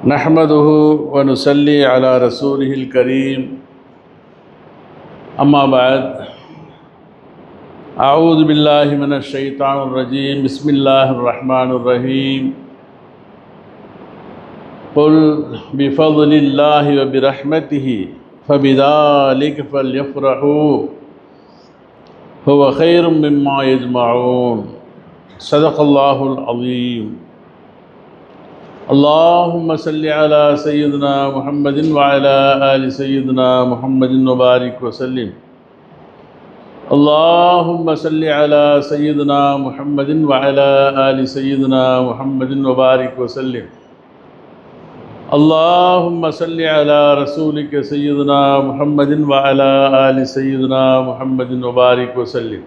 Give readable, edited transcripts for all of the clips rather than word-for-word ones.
نحمده ونصلي على رسوله الكريم أما بعد أعوذ بالله من الشيطان الرجيم بسم الله الرحمن الرحيم قل بفضل الله وبرحمته فبذلك فليفرحوا هو خير مما يجمعون صدق الله العظيم اللهم صل على سيدنا محمد وعلى آل سيدنا محمد وبارك وسلم اللهم صل على سيدنا محمد وعلى آل سيدنا محمد وبارك وسلم اللهم صل على رسولك سيدنا محمد وعلى آل سيدنا محمد وبارك وسلم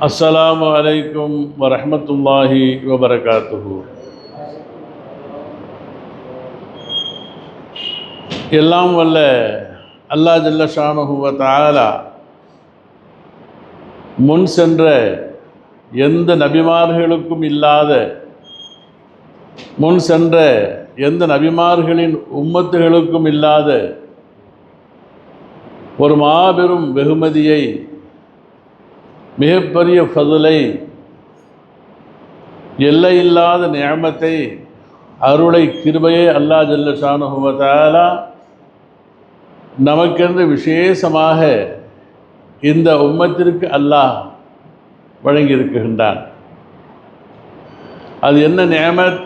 السلام عليكم ورحمة الله وبركاته. எல்லாம் வல்ல அல்லாஹ் ஜல்ல ஷானுஹு வ தஆலா முன் சென்ற எந்த நபிமார்களுக்கும் இல்லாத, முன் சென்ற எந்த நபிமார்களின் உம்மத்துகளுக்கும் இல்லாத ஒரு மாபெரும் வெகுமதியை, மிகப்பெரிய ஃபதுலை, எல்லையில்லாத நிஅமத்தை, அருளை, கிருபையை அல்லாஹ் ஜல்ல ஷானுஹு வ தஆலா நமக்கென்று விசேஷமாக இந்த உம்மத்திற்கு அல்லாஹ் வழங்கியிருக்கின்றான். அது என்ன நிஅமத்?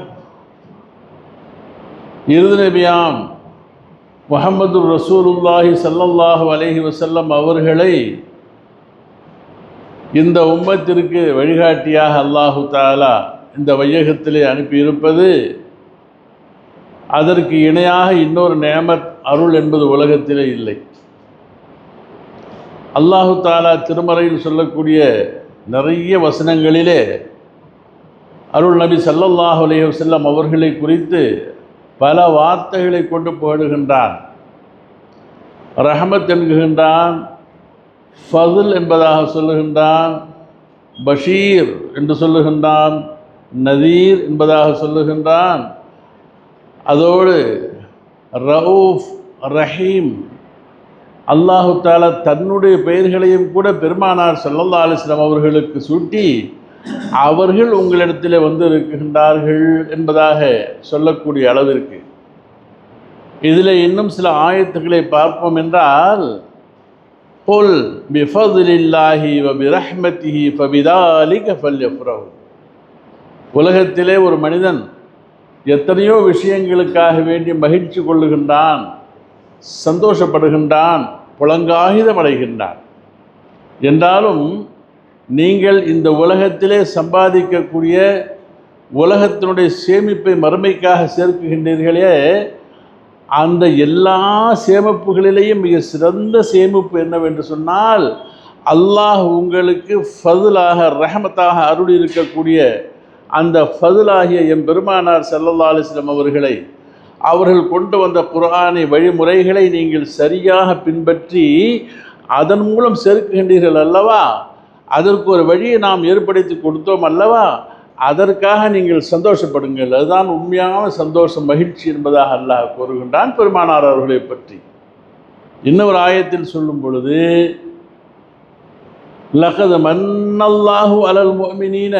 இறுதி நபியாம் முஹம்மது ரசூலுல்லாஹி ஸல்லல்லாஹு அலைஹி வஸல்லம் அவர்களை இந்த உம்மத்திற்கு வழிகாட்டியாக அல்லாஹு தஆலா இந்த வையகத்திலே அனுப்பியிருப்பது. அதற்கு இணையாக இன்னொரு நிஅமத், அருள் என்பது உலகத்திலே இல்லை. அல்லாஹு தஆலா திருமறையில் சொல்லக்கூடிய நிறைய வசனங்களிலே அருள் நபி ஸல்லல்லாஹு அலைஹி வஸல்லம் அவர்களை குறித்து பல வார்த்தைகளை கொண்டு புகழுகின்றான். ரஹமத் என்கின்றான், ஃபதுல் என்பதாக சொல்லுகின்றான், பஷீர் என்று சொல்லுகின்றான், நதீர் என்பதாக சொல்லுகின்றான். அதோடு ரவுஃப், ரஹீம், அல்லாஹு தஆலா தன்னுடைய பெயர்களையும் கூட பெருமானார் ஸல்லல்லாஹு அலைஹி வஸல்லம் அவர்களுக்கு சூட்டி அவர்கள் உங்களிடத்தில் வந்து இருக்கின்றார்கள் என்பதாக சொல்லக்கூடிய அளவிற்கு. இதில் இன்னும் சில ஆயத்துக்களை பார்ப்போம் என்றால், குல் பிஃபதுலில்லாஹி வ பிரஹ்மத்திஹி ஃபபிதாலிக ஃபல்யஃப்ரஹு. உலகத்திலே ஒரு மனிதன் எத்தனையோ விஷயங்களுக்காக வேண்டி மகிழ்ச்சி கொள்ளுகின்றான், சந்தோஷப்படுகின்றான், புலங்காகிதம் அடைகின்றான். என்றாலும் நீங்கள் இந்த உலகத்திலே சம்பாதிக்கக்கூடிய உலகத்தினுடைய சேமிப்பை மறுமைக்காக சேர்க்குகின்றீர்களே, அந்த எல்லா சேமிப்புகளிலேயும் மிக சிறந்த சேமிப்பு என்னவென்று சொன்னால், அல்லாஹ் உங்களுக்கு ஃபதுலாக, ரஹமத்தாக அருள் இருக்கக்கூடிய அந்த ஃபதுலாகிய எம் பெருமானார் ஸல்லல்லாஹு அலைஹி வஸல்லம் அவர்களை, அவர்கள் கொண்டு வந்த குர்ஆனை, வழிமுறைகளை நீங்கள் சரியாக பின்பற்றி அதன் மூலம் சேர்க்குகின்றீர்கள் அல்லவா? அதற்கு ஒரு வழியை நாம் ஏற்படுத்தி கொடுத்தோம் அல்லவா? அதற்காக நீங்கள் சந்தோஷப்படுங்கள். அதுதான் உண்மையான சந்தோஷம், மகிழ்ச்சி என்பதாக அல்லாஹ் கூறுகின்றான் பெருமானார் அவர்களை பற்றி. இன்னொரு ஆயத்தில் சொல்லும் பொழுது, லகத் மன்னல்லாஹு அலல் முஃமினீன,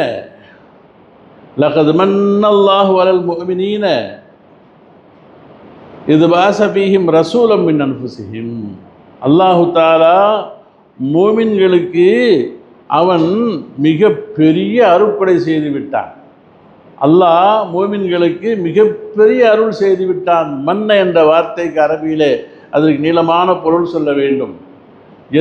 லகத் மன்னல்லாஹு அலல் முஃமினீன இது பாசபீஹிம் ரசூலம் மின் அன்ஃபுஸிஹிம். அல்லாஹு தஆலா மூமின்களுக்கு அவன் மிக பெரிய அருட்கொடை செய்து விட்டான். அல்லாஹ் மூமின்களுக்கு மிகப்பெரிய அருள் செய்து விட்டான். மன்ன என்ற வார்த்தைக்கு அரபியிலே அதற்கு நீளமான பொருள் சொல்ல வேண்டும்.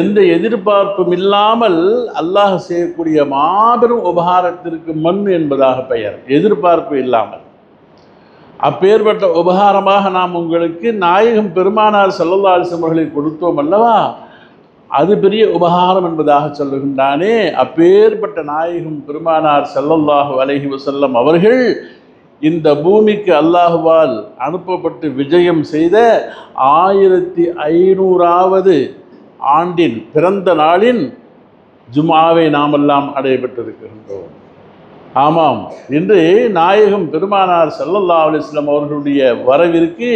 எந்த எதிர்பார்ப்பும் இல்லாமல் அல்லாஹ் செய்யக்கூடிய மாபெரும் உபகாரத்திற்கு மண் என்பதாக பெயர், எதிர்பார்ப்பு இல்லாமல். அப்பேற்பட்ட உபகாரமாக நாம் உங்களுக்கு நாயகம் பெருமானார் ஸல்லல்லாஹு அலைஹி வஸல்லம் அவர்களை கொடுத்தோம் அல்லவா? அது பெரிய உபகாரம் என்பதாக சொல்லுகின்றானே. அப்பேற்பட்ட நாயகம் பெருமானார் ஸல்லல்லாஹு அலைஹி வஸல்லம் அவர்கள் இந்த பூமிக்கு அல்லாஹுவால் அனுப்பப்பட்டு விஜயம் செய்த 1500வது ஆண்டின் பிறந்த நாளின் ஜும்ஆவை நாமெல்லாம் அடையப்பட்டிருக்கின்றோம். ஆமாம், இன்று நாயகம் பெருமானார் ஸல்லல்லாஹு அலைஹி வஸல்லம் அவர்களுடைய வரவிற்கு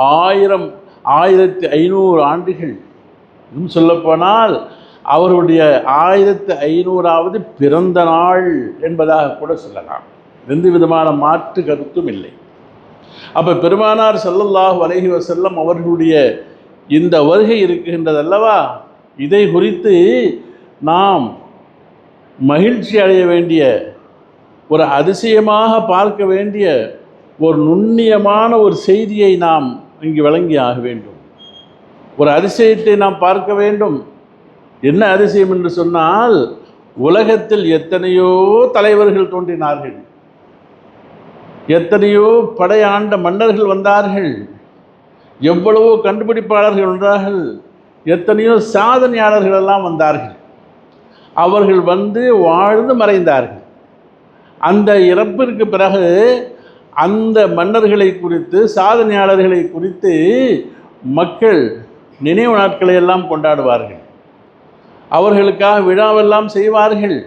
1500 ஆண்டுகள். இன்னும் சொல்லப்போனால் அவருடைய 1500வது பிறந்த நாள் என்பதாக கூட சொல்லலாம். எந்த விதமான மாற்று கருத்தும் இல்லை. அப்போ பெருமானார் ஸல்லல்லாஹு அலைஹி வஸல்லம் அவர்களுடைய இந்த வருகை இருக்கின்றது அல்லவா, இதை குறித்து நாம் மகிழ்ச்சி அடைய வேண்டிய, ஒரு அதிசயமாக பார்க்க வேண்டிய ஒரு நுண்ணியமான ஒரு செய்தியை நாம் இங்கு வழங்கி ஆக வேண்டும். ஒரு அதிசயத்தை நாம் பார்க்க வேண்டும். என்ன அதிசயம் என்று சொன்னால், உலகத்தில் எத்தனையோ தலைவர்கள் தோன்றினார்கள், எத்தனையோ படையாண்ட மன்னர்கள் வந்தார்கள், எவ்வளவோ கண்டுபிடிப்பாளர்கள் வந்தார்கள், எத்தனையோ சாதனையாளர்கள் எல்லாம் வந்தார்கள். அவர்கள் வந்து வாழ்ந்து மறைந்தார்கள். அந்த இறப்பிற்கு பிறகு அந்த மன்னர்களை குறித்து, சாதனையாளர்களை குறித்து மக்கள் நினைவு நாட்களை எல்லாம் கொண்டாடுவார்கள். அவர்களுக்காக விழாவெல்லாம் செய்வார்கள்.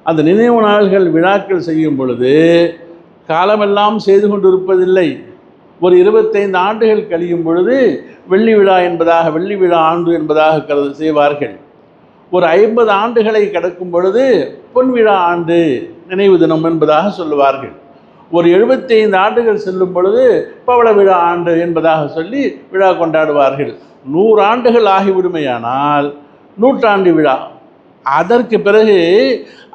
அந்த நினைவு நாள்கள் விழாக்கள் செய்யும் பொழுது காலமெல்லாம் செய்து கொண்டிருப்பதில்லை. ஒரு 25 ஆண்டுகள் கழியும் பொழுது வெள்ளி விழா என்பதாக, வெள்ளி விழா ஆண்டு என்பதாக செய்வார்கள். ஒரு 50 ஆண்டுகளை கடக்கும் பொழுது பொன் விழா ஆண்டு, நினைவு தினம் என்பதாக சொல்லுவார்கள். ஒரு 75 ஆண்டுகள் செல்லும் பொழுது பவள விழா ஆண்டு என்பதாக சொல்லி விழா கொண்டாடுவார்கள். 100 ஆண்டுகள் ஆகிவிடுமையானால் நூற்றாண்டு விழா. அதற்கு பிறகு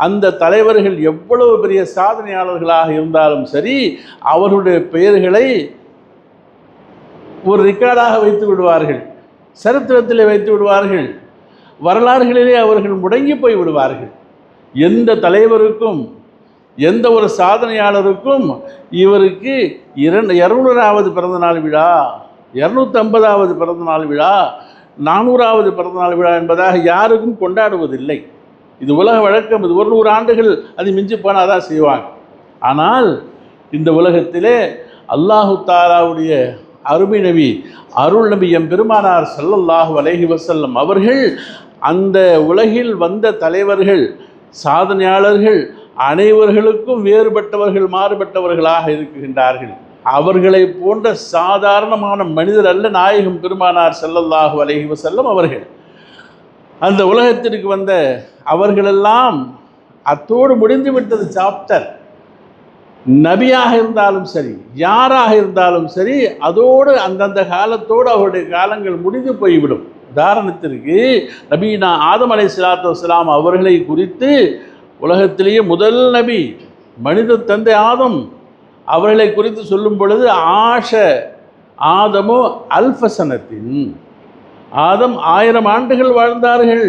அந்த தலைவர்கள் எவ்வளவு பெரிய சாதனையாளர்களாக இருந்தாலும் சரி, அவர்களுடைய பெயர்களை ஒரு ரெக்கார்டாக வைத்து விடுவார்கள், சரித்திரத்தில் வைத்து விடுவார்கள், வரலாறுகளிலே அவர்கள் முடங்கி போய் விடுவார்கள். எந்த தலைவருக்கும், எந்த ஒரு சாதனையாளருக்கும் இவருக்கு 200வது பிறந்தநாள் விழா, 250வது பிறந்தநாள் விழா, 400வது பிறந்தநாள் விழா என்பதாக யாருக்கும் கொண்டாடுவதில்லை. இது உலக வழக்கம். இது 100 ஆண்டுகள் அது மிஞ்சி போனால் தான் செய்வாங்க. ஆனால் இந்த உலகத்திலே அல்லாஹு தாலாவுடைய அருமை நபி, அருள் நபி பெருமானார் ஸல்லல்லாஹு அலைஹி வஸல்லம் அவர்கள் அந்த உலகில் வந்த தலைவர்கள், சாதனையாளர்கள் அனைவர்களுக்கும் வேறுபட்டவர்கள், மாறுபட்டவர்களாக இருக்கின்றார்கள். அவர்களை போன்ற சாதாரணமான மனிதர் அல்ல நாயகம் பெருமானார் ஸல்லல்லாஹு அலைஹி வஸல்லம் அவர்கள். அந்த உலகத்திற்கு வந்த அவர்களெல்லாம் அத்தோடு முடிந்து விட்டது சாப்டர். நபியாக இருந்தாலும் சரி, யாராக இருந்தாலும் சரி, அதோடு அந்தந்த காலத்தோடு அவருடைய காலங்கள் முடிந்து போய்விடும். உதாரணத்திற்கு நபீனா ஆதம் அலைஹிஸ்ஸலாத்து வஸ்ஸலாம் அவர்களை குறித்து உலகத்திலேயே முதல் நபி, மனித தந்தை ஆதம், அவர்களை குறித்து சொல்லும் பொழுது ஆஷ ஆதமோ அல்ஃபசனத்தின், ஆதம் 1000 ஆண்டுகள் வாழ்ந்தார்கள்.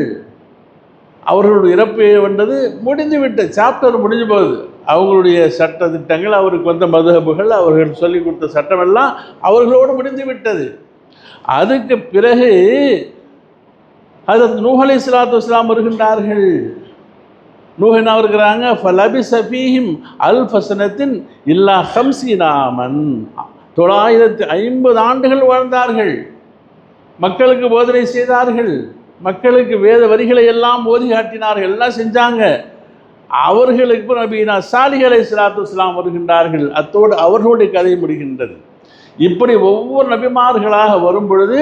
அவர்களுடைய இறப்பு வந்தது முடிந்துவிட்ட சாப்டர் முடிஞ்சு போகுது. அவங்களுடைய சட்ட திட்டங்கள், அவருக்கு வந்த மதுஹபுகள், அவர்கள் சொல்லிக் கொடுத்த சட்டமெல்லாம் அவர்களோடு முடிந்து விட்டது. அதுக்கு பிறகு ஹஜ்ரத் நூஹ் அலைஹிஸ்ஸலாத்து வஸ்ஸலாம் வருகின்றார்கள். நூஹ் என்ன இருக்கிறாங்க, ஃபலபிஸ ஃபீஹிம் அல்ஃபசனத்தின் இல்லா 50 ஆமன், 950 ஆண்டுகள் வாழ்ந்தார்கள். மக்களுக்கு போதனை செய்தார்கள், மக்களுக்கு வேத வரிகளை எல்லாம் ஓதி காட்டினார்கள், எல்லாம் செஞ்சாங்க. அவர்களுக்கு நபீனா சாலிஹ் அலைஹிஸ்ஸலாத்து வஸ்ஸலாம் வருகின்றார்கள். அத்தோடு அவர்களுடைய கதை முடிகின்றது. இப்படி ஒவ்வொரு நபிமார்களாக வரும் பொழுது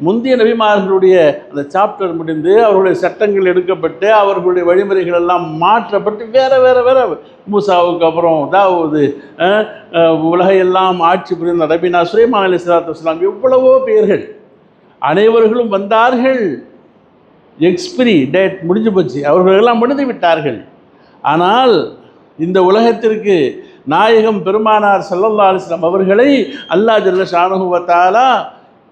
முந்தைய நபிமார்களுடைய அந்த சாப்டர் முடிந்து அவர்களுடைய சட்டங்கள் எடுக்கப்பட்டு அவர்களுடைய வழிமுறைகள் எல்லாம் மாற்றப்பட்டு வேற வேற வேற மூசாவுக்கு அப்புறம் தாவூது, உலகையெல்லாம் ஆட்சி புரிந்த நபீனா சுலைமான் அலைஹிஸ்ஸலாத்து வஸ்ஸலாம், எவ்வளவோ பேர்கள் அனைவர்களும் வந்தார்கள். எக்ஸ்பிரி டேட் முடிஞ்சு போச்சு, அவர்களெல்லாம் முடிந்து விட்டார்கள். ஆனால் இந்த உலகத்திற்கு நாயகம் பெருமானார் ஸல்லல்லாஹு அலைஹி வஸல்லம் அவர்களை அல்லாஹ் ஜல்ல ஷானஹு வ தஆலா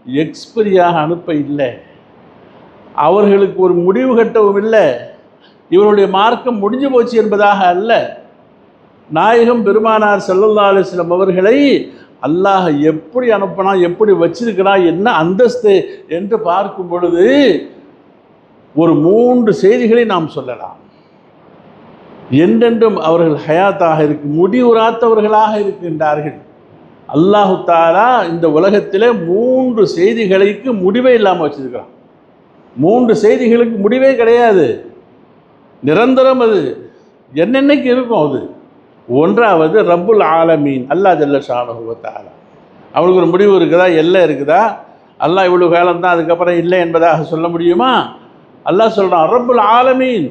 எக்ஸ்பிரியாக அனுப்ப இல்லை. அவர்களுக்கு ஒரு முடிவு கட்டவும் இல்லை. இவருடைய மார்க்கம் முடிஞ்சு போச்சு என்பதாக அல்ல. நாயகம் பெருமானார் ஸல்லல்லாஹு அலைஹி வஸல்லம் அவர்களை அல்லாஹ் எப்படி அனுப்பினா, எப்படி வச்சிருக்கிறா, என்ன அந்தஸ்து என்று பார்க்கும் பொழுது ஒரு 3 செய்திகளை நாம் சொல்லலாம். என்றென்றும் அவர்கள் ஹயாத்தாக முடிவுறாத்தவர்களாக இருக்கின்றார்கள். அல்லாஹு தஆலா இந்த உலகத்தில் 3 செய்திகளுக்கு முடிவே இல்லாமல் வச்சிருக்கிறான். 3 செய்திகளுக்கு முடிவே கிடையாது, நிரந்தரம். அது என்னென்னைக்கு இருக்கும். அது ஒன்றாவது ரப்புல் ஆலமீன் அல்லாஹ் ஜல்ல ஷானஹு வ தஆலா. அவனுக்கு ஒரு முடிவு இருக்குதா, எல்லை இருக்குதா? அல்லாஹ் இவ்வளவு காலம் தான் அதுக்கப்புறம் இல்லை என்பதாக சொல்ல முடியுமா? அல்லாஹ் சொல்கிறான் ரப்புல் ஆலமீன்,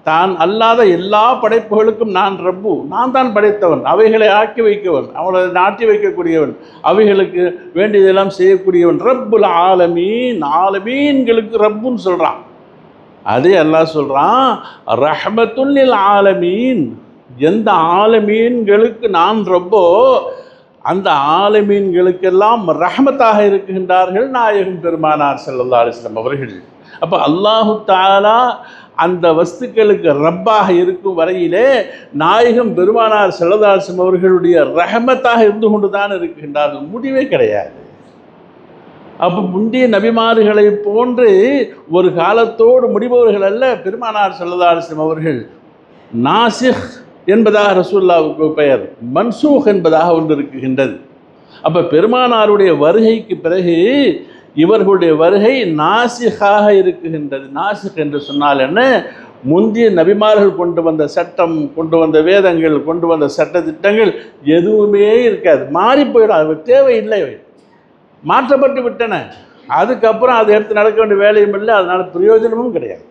தான் அல்லாத எல்லா படைப்புகளுக்கும் நான் ரப்பு, நான் தான் படைத்தவன், அவைகளை ஆக்கி வைக்கவன், அவனை நாட்டி வைக்கக்கூடியவன், அவைகளுக்கு வேண்டியதெல்லாம் செய்யக்கூடியவன். ரப்புல் ஆலமீன், ஆலமீன்களுக்கு ரப்புன்னு சொல்கிறான். அதே அல்லாஹ் சொல்கிறான் ரஹ்மத்துல் லில் ஆலமீன், எந்த ஆலமீன்களுக்கு நான் ரப்போ அந்த ஆலமீன்களுக்கெல்லாம் ரஹ்மத்தாக இருக்கின்றார்கள் நாயகம் பெருமானார் ஸல்லல்லாஹு அலைஹி வஸல்லம் அவர்கள். அப்போ அல்லாஹு தஆலா அந்த வஸ்துக்களுக்கு ரப்பாக இருக்கும் வரையிலே நாயகம் பெருமானார் ஸல்லல்லாஹு அலைஹி வஸல்லம் அவர்களுடைய ரஹமத்தாக இருந்து கொண்டு தான் இருக்கின்றார்கள், முடிவே கிடையாது. அப்போ முந்தைய நபிமார்களை போன்று ஒரு காலத்தோடு முடிபவர்கள் அல்ல பெருமானார் ஸல்லல்லாஹு அலைஹி வஸல்லம் அவர்கள். நாசிஹ் என்பதாக ரசூலுல்லாஹ்வுக்கு பெயர், மன்சூக் என்பதாக ஒன்று இருக்குகின்றது. அப்போ பெருமானாருடைய வருகைக்கு பிறகு இவர்களுடைய வருகை நாசிகாக இருக்குகின்றது. நாசிக் என்று சொன்னால் என்ன? முந்தைய நபிமார்கள் கொண்டு வந்த சட்டம், கொண்டு வந்த வேதங்கள், கொண்டு வந்த சட்ட திட்டங்கள் எதுவுமே இருக்காது, மாறி போயிடும், அது தேவையில்லை, மாற்றப்பட்டு விட்டன. அதுக்கப்புறம் அதை எடுத்து நடக்க வேண்டிய வேலையும் இல்லை, அதனால் பிரயோஜனமும் கிடையாது.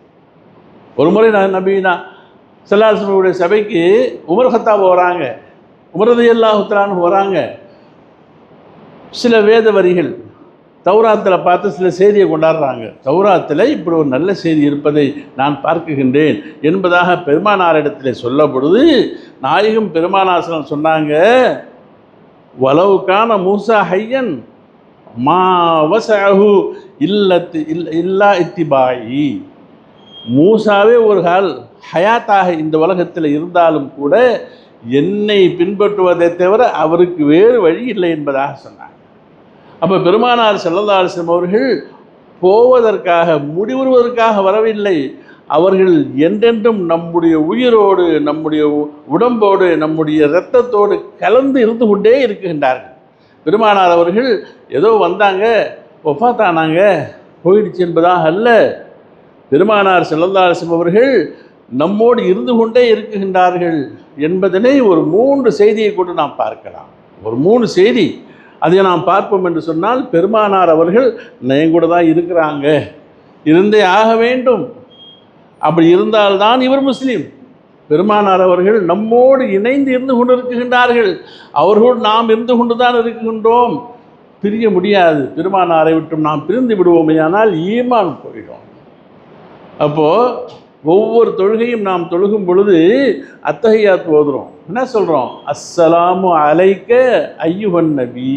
ஒரு முறை நபீனா ஸல்லல்லாஹு சபைக்கு உமர் கத்தாப் வராங்க, உமர் ரலியல்லாஹு தஆலா அன்ஹு வராங்க. சில வேத வரிகள் தௌராத்தில் பார்த்து சில செய்தியை கொண்டாடுறாங்க. தௌராத்தில் இப்படி ஒரு நல்ல செய்தி இருப்பதை நான் பார்க்குகின்றேன் என்பதாக பெருமானாரிடத்தில் சொல்ல பொழுது நாயகம் பெருமானாசனம் சொன்னாங்க, வலவுக்கான மூசா ஹையன் மா வஸஅஹு இல்லா இத்திபாயி. மூசாவே ஒரு கால் ஹயாத்தாக இந்த உலகத்தில் இருந்தாலும் கூட என்னை பின்பற்றுவதை தவிர அவருக்கு வேறு வழி இல்லை என்பதாக சொன்னாங்க. அப்போ பெருமானார் ஸல்லல்லாஹு அலைஹி வஸல்லம் அவர்கள் போவதற்காக, முடிவுறுவதற்காக வரவில்லை. அவர்கள் என்றென்றும் நம்முடைய உயிரோடு, நம்முடைய உடம்போடு, நம்முடைய இரத்தத்தோடு கலந்து இருந்து கொண்டே இருக்கின்றார்கள். பெருமானார் அவர்கள் ஏதோ வந்தாங்க, ஒஃபாத்தானாங்க, போயிடுச்சு என்பதாக அல்ல. பெருமானார் ஸல்லல்லாஹு அலைஹி வஸல்லம் அவர்கள் நம்மோடு இருந்து கொண்டே இருக்குகின்றார்கள் என்பதனை ஒரு 3 செய்தியை கொண்டு நாம் பார்க்கலாம். ஒரு 3 செய்தி அதை நாம் பார்ப்போம் என்று சொன்னால், பெருமானார் அவர்கள் என் கூட தான் இருக்கிறாங்க, இருந்தே ஆக வேண்டும். அப்படி இருந்தால்தான் இவர் முஸ்லீம். பெருமானார் அவர்கள் நம்மோடு இணைந்து இருந்து கொண்டு இருக்குகின்றார்கள், அவர்களோடு நாம் இருந்து கொண்டு தான் இருக்கின்றோம். பிரிய முடியாது. பெருமானாரை விட்டு நாம் பிரிந்து விடுவோமேயானால் ஈமான் போயிடும். அப்போது ஒவ்வொரு தொழுகையும் நாம் தொழுகும் பொழுது அத்தஹியாத் ஓதுறோம். என்ன சொல்கிறோம்? அஸ்ஸலாமு அலைக்க ஐயுஹன் நபி.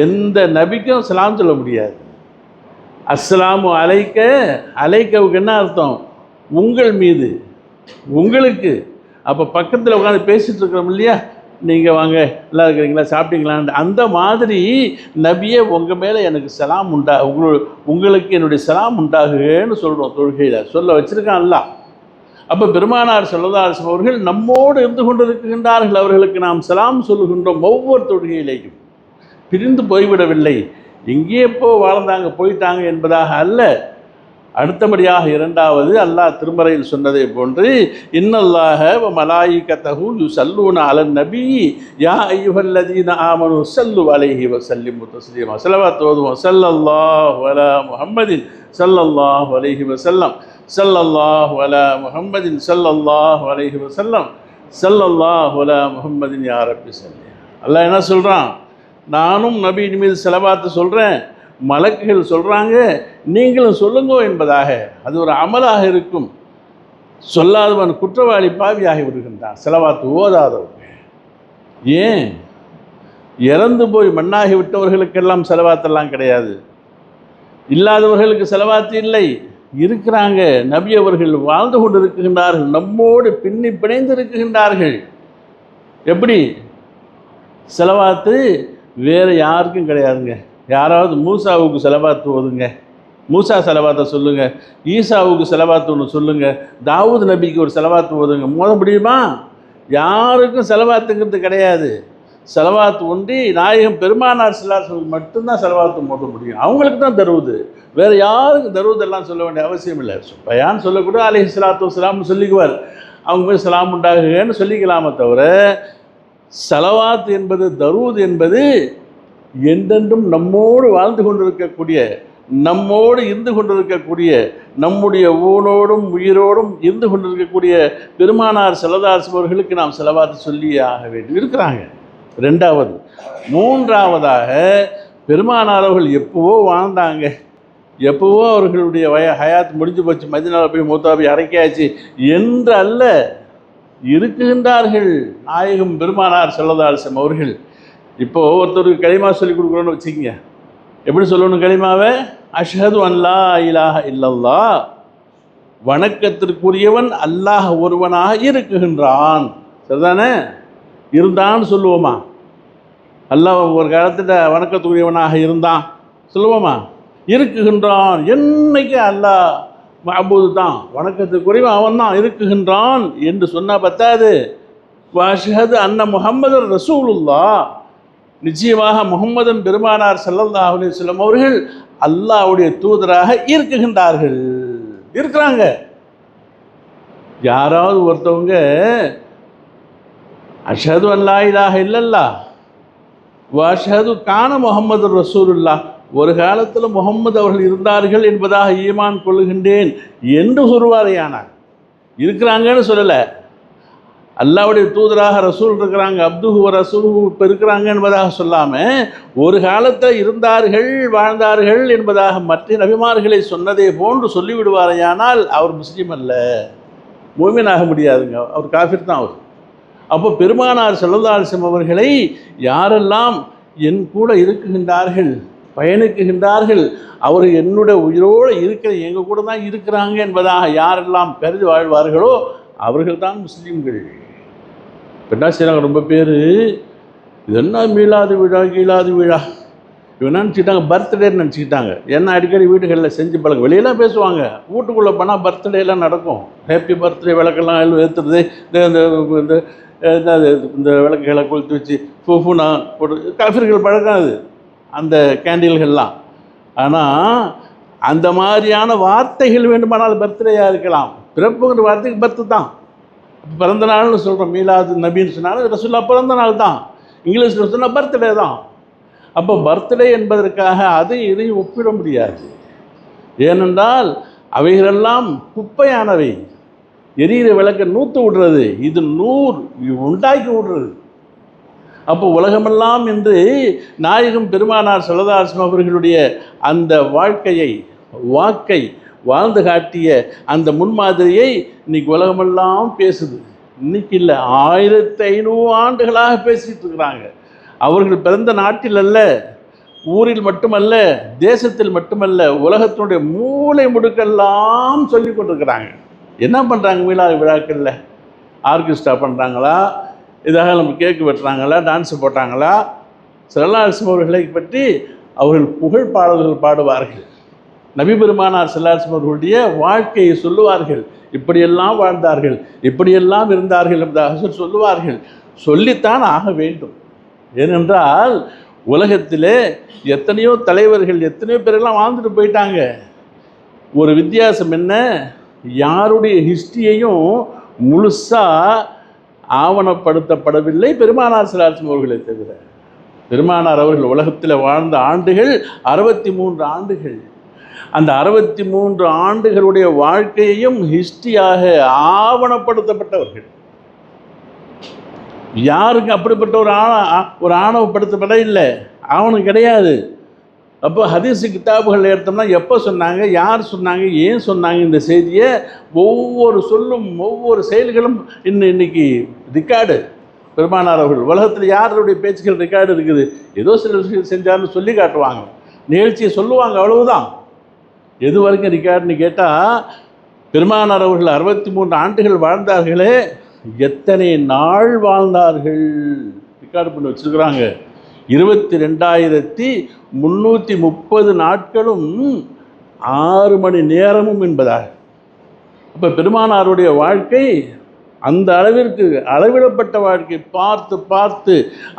எந்த நபிக்கும் சலாம் சொல்ல முடியாது. அஸ்ஸலாமு அலைக்க, அலைக்கவுக்கு என்ன அர்த்தம்? உங்கள் மீது, உங்களுக்கு. அப்போ பக்கத்தில் உட்காந்து பேசிகிட்டு இருக்கிறோம் இல்லையா, நீங்கள் வாங்க, நல்லா இருக்கிறீங்களா, சாப்பிட்டீங்களான்னு, அந்த மாதிரி நபியே உங்கள் மேலே எனக்கு சலாம் உங்களுக்கு என்னுடைய சலாம் உண்டாகுன்னு சொல்கிறோம் தொழுகையில். சொல்ல வச்சுருக்கான் அல்லாஹ். அப்போ பெருமானார் ஸல்லல்லாஹு அலைஹி வஸல்லம் அவர்கள் நம்மோடு இருந்து கொண்டு இருக்கின்றார்கள், அவர்களுக்கு நாம் சலாம் சொல்லுகின்றோம். ஒவ்வொரு தொழுகையிலேயும் பிரிந்து போய்விடவில்லை, எங்கே வாழ்ந்தாங்க போயிட்டாங்க என்பதாக அல்ல. அடுத்தபடியாக இரண்டாவது, அல்லாஹ் திருமறையில் சொன்னதை போன்று இன்னல்லாஹ வ மலாயிகத்தஹு யுஸல்லூன அலன் நபி யா அய்யுஹல்லதீன ஆமனு ஸல்லு அலைஹி வ ஸல்லிமு தஸ்லீமா. ஸலவாத் ஓதுவோம். ஸல்லல்லாஹு அலா முஹம்மதின் ஸல்லல்லாஹு அலைஹி வஸல்லம், ஸல்லல்லாஹு அலா முஹம்மதின் ஸல்லல்லாஹு அலைஹி வஸல்லம், ஸல்லல்லாஹு அலா முஹம்மதின் யா ரப்பி ஸல்லி. அல்லாஹ் என்ன சொல்கிறான்? நானும் நபியின் மீது ஸலவாத்து சொல்கிறேன், மலக்குகள் சொல்கிறாங்க, நீங்களும் சொல்லுங்கோ என்பதாக. அது ஒரு அமலாக இருக்கும். சொல்லாதவன் குற்றவாளி, பாவியாகி விடுகின்றான், ஸலவாத்து ஓதாதவங்க. ஏன்? இறந்து போய் மண்ணாகி விட்டவர்களுக்கெல்லாம் ஸலவாத்தெல்லாம் கிடையாது, இல்லாதவர்களுக்கு ஸலவாத்து இல்லை. இருக்கிறாங்க, நபி அவர்கள் வாழ்ந்து கொண்டு இருக்கின்றார்கள், நம்மோடு பின்னி பிணைந்து இருக்குகின்றார்கள். எப்படி? ஸலவாத்து வேறு யாருக்கும் கிடையாதுங்க. யாராவது மூசாவுக்கு ஸலவாத்து ஓதுங்க, மூசா ஸலவாத்தை சொல்லுங்கள். ஈசாவுக்கு ஸலவாத்து ஒன்று சொல்லுங்கள். தாவூத் நபிக்கு ஒரு ஸலவாத்து ஓதுங்க. மோத முடியுமா? யாருக்கும் ஸலவாத்துங்கிறது கிடையாது. ஸலவாத்து ஒன்றி நாயகம் பெருமானார் ஸல்லல்லாஹு அலைஹி வஸல்லம் மட்டும்தான் ஸலவாத்து மோத முடியும். அவங்களுக்கு தான் தருவது, வேறு யாருக்கும் தருவதெல்லாம் சொல்ல வேண்டிய அவசியம் இல்லை. பயான் சொல்லக்கூட அலைஹி ஸலாத்து வஸலாம் சொல்லிக்குவார். அவங்க போய் சலாம் உண்டாகுன்னு சொல்லிக்கலாமே தவிர, சலவாத் என்பது, தரூத் என்பது என்றென்றும் நம்மோடு வாழ்ந்து கொண்டிருக்கக்கூடிய, நம்மோடு இருந்து கொண்டிருக்கக்கூடிய, நம்முடைய ஊனோடும் உயிரோடும் இருந்து கொண்டிருக்கக்கூடிய பெருமானார் ஸல்லல்லாஹு அலைஹி அவர்களுக்கு நாம் செலவாத்து சொல்லியே ஆக வேண்டும் இருக்கிறாங்க. ரெண்டாவது. மூன்றாவதாக, பெருமானார் அவர்கள் எப்போவோ வாழ்ந்தாங்க, எப்போவோ அவர்களுடைய ஹயாத் முடிஞ்சு போச்சு, மதீனாவில் போய் மூத்தாபி அரைக்காச்சு என்று அல்ல, இருக்குகின்றார்கள் நாயகம் பெருமானார் ஸல்லல்லாஹு அலைஹி அவர்கள். இப்போது ஒருத்தருக்கு களிமா சொல்லி கொடுக்குறோன்னு வச்சுக்கிங்க, எப்படி சொல்லணும் களிமாவை? அஷ்ஹது அல்லா இலாஹ இல்லல்லாஹ், வணக்கத்திற்குரியவன் அல்லாஹ் ஒருவனாக இருக்குகின்றான். சரிதானே? இருந்தான்னு சொல்லுவோமா? அல்லாஹ் ஒரு காலத்தில் வணக்கத்துக்குரியவனாக இருந்தான் சொல்லுவோமா? இருக்குகின்றான். என்னைக்கு அல்லாஹ் மஅபூது தான், வணக்கத்துக்குரியவன் அவன் தான், இருக்குகின்றான் என்று சொன்னால் பத்தாது. வஅஷ்ஹது அன்ன முஹம்மதர் ரசூலுல்லாஹ், நிச்சயமாக முஹம்மதன் பெருமானார் ஸல்லல்லாஹு அலைஹி வஸல்லம் அவர்கள் அல்லாஹ்வுடைய தூதராக இருக்குகின்றார்கள். இருக்கிறாங்க. யாராவது ஒருத்தவங்க அஷ்ஹது அல்லா இலாஹ இல்லல்லாஹ் வஅஷ்ஹது கான முஹம்மது ரசூலுல்லாஹ், ஒரு காலத்தில் முகம்மது அவர்கள் இருந்தார்கள் என்பதாக ஈமான் கொள்ளுகின்றேன் என்று சொல்வாரேயானார். இருக்கிறாங்கன்னு சொல்லலை, அல்லாஹ்வுடைய தூதராக ரசூல் இருக்கிறாங்க, அப்துஹு வ ரசூலுஹு இப்போ இருக்கிறாங்க என்பதாக சொல்லாமல், ஒரு காலத்தில் இருந்தார்கள் வாழ்ந்தார்கள் என்பதாக மற்ற நபிமார்களை சொன்னதே போன்று சொல்லிவிடுவாரையானால் அவர் முஸ்லீம் அல்ல, மூமின் ஆக முடியாதுங்க, அவர் காஃபிர் தான் அவர். அப்போ பெருமானார் ஸல்லல்லாஹு அலைஹி வஸல்லம் அவர்களை யாரெல்லாம் என் கூட இருக்குகின்றார்கள், பயணிக்குகின்றார்கள், அவர் என்னுடைய உயிரோடு இருக்கிற, எங்கள் கூட தான் இருக்கிறாங்க என்பதாக யாரெல்லாம் கருதி வாழ்வார்களோ அவர்கள் தான் முஸ்லீம்கள். இப்போ என்ன செய்கிறாங்க, ரொம்ப பேர் இது என்ன மீளாது விழா கீழாது விழா இவன் நினச்சிக்கிட்டாங்க, பர்த்டேன்னு நினச்சிக்கிட்டாங்க. ஏன்னா அடிக்கடி வீடுகளில் செஞ்சு பழக்கம், வெளியெல்லாம் பேசுவாங்க, வீட்டுக்குள்ளே போனால் பர்த்டேலாம் நடக்கும், ஹாப்பி பர்த்டே விளக்கெல்லாம் ஏற்றுறது, இந்த இந்த விளக்குகளை கொளுத்து வச்சு ஃபூஃபுனா போட்டு காஃபிர்கள் பழக்கம் அது, அந்த கேண்டில்கள்லாம். ஆனால் அந்த மாதிரியான வார்த்தைகள் வேண்டுமானால் பர்த்டேயாக இருக்கலாம், பிறப்புங்கிற வார்த்தைக்கு பர்த்து தான். பிறந்த நாள்னு சொல்கிறோம், மீலாது நபின்னு சொன்னாலும் ரசூலுல்லாஹ் பிறந்த நாள் தான், இங்கிலீஷில் சொன்னால் பர்த்டே தான். அப்போ பர்த்டே என்பதற்காக அதையும் இதையும் ஒப்பிட முடியாது. ஏனென்றால் அவைகளெல்லாம் குப்பையானவை, எரியிற விளக்கை நூற்று விடுறது, இது உண்டாக்கி விடுறது. அப்போ உலகமெல்லாம் இன்று நாயகம் பெருமானார் ஸல்லல்லாஹு அலைஹி வஸல்லம் அவர்களுடைய அந்த வாழ்க்கையை, வாக்கை வாழ்ந்து காட்டிய அந்த முன்மாதிரியை இன்னைக்கு உலகமெல்லாம் பேசுது. இன்னைக்கு இல்லை, 1500 ஆண்டுகளாக பேசிகிட்டு இருக்கிறாங்க. அவர்கள் பிறந்த நாட்டில் அல்ல, ஊரில் மட்டுமல்ல, தேசத்தில் மட்டுமல்ல, உலகத்தினுடைய மூளை முடுக்கெல்லாம் சொல்லி கொண்டிருக்கிறாங்க. என்ன பண்ணுறாங்க மீலாது விழாக்களில்? ஆர்கெஸ்ட்ரா பண்ணுறாங்களா, இதாக நம்ம கேக்கு வெட்டுறாங்களா, டான்ஸு போட்டாங்களா? ஸல்லல்லாஹு அலைஹி வஸல்லம் அவர்களை பற்றி அவர்கள் புகழ் பாடல்கள் பாடுவார்கள், நபி பெருமானார் ஸல்லல்லாஹு அலைஹி வஸல்லம் அவர்களுடைய வாழ்க்கையை சொல்லுவார்கள், இப்படியெல்லாம் வாழ்ந்தார்கள், இப்படியெல்லாம் இருந்தார்கள் என்பதாக சொல்லுவார்கள். சொல்லித்தான் ஆக வேண்டும். ஏனென்றால் உலகத்திலே எத்தனையோ தலைவர்கள், எத்தனையோ பேரெல்லாம் வாழ்ந்துட்டு போயிட்டாங்க. ஒரு வித்தியாசம் என்ன, யாருடைய ஹிஸ்ட்ரியையும் முழுசாக ஆவணப்படுத்தப்படவில்லை பெருமானார் ஸல்லல்லாஹு அலைஹி வஸல்லம் அவர்களை தவிர. பெருமானார் அவர்கள் உலகத்தில் வாழ்ந்த ஆண்டுகள் 63 ஆண்டுகள். அந்த 63 ஆண்டுகளுடைய வாழ்க்கையையும் ஹிஸ்ட்ரியாக ஆவணப்படுத்தப்பட்டவர்கள். யாருக்கு அப்படிப்பட்ட ஒரு ஆணவப்படுத்தப்பட இல்லை, ஆவணம் கிடையாது. அப்போ ஹதீஸ் கிதாபுகள் எடுத்தோம்னா எப்போ சொன்னாங்க, யார் சொன்னாங்க, ஏன் சொன்னாங்க, இந்த செய்தியை ஒவ்வொரு சொல்லும் ஒவ்வொரு செயல்களும் இன்னைக்கு ரெக்கார்டு. பெருமானார் அவர்கள் உலகத்தில் யாருடைய பேச்சுக்கள் ரெக்கார்டு இருக்குது, ஏதோ சில விஷயம் செஞ்சார்னு சொல்லி காட்டுவாங்க, நிகழ்ச்சியை சொல்லுவாங்க, அவ்வளவுதான். எது வரைக்கும் ரெக்கார்டுன்னு கேட்டால், பெருமானார் அவர்கள் 63 ஆண்டுகள் வாழ்ந்தார்களே, எத்தனை நாள் வாழ்ந்தார்கள் ரெக்கார்டு பண்ணி வச்சுருக்கிறாங்க. 22,330 நாட்களும் 6 மணி நேரமும் என்பதாக. அப்போ பெருமானாருடைய வாழ்க்கை அந்த அளவிற்கு அளவிடப்பட்ட வாழ்க்கை, பார்த்து பார்த்து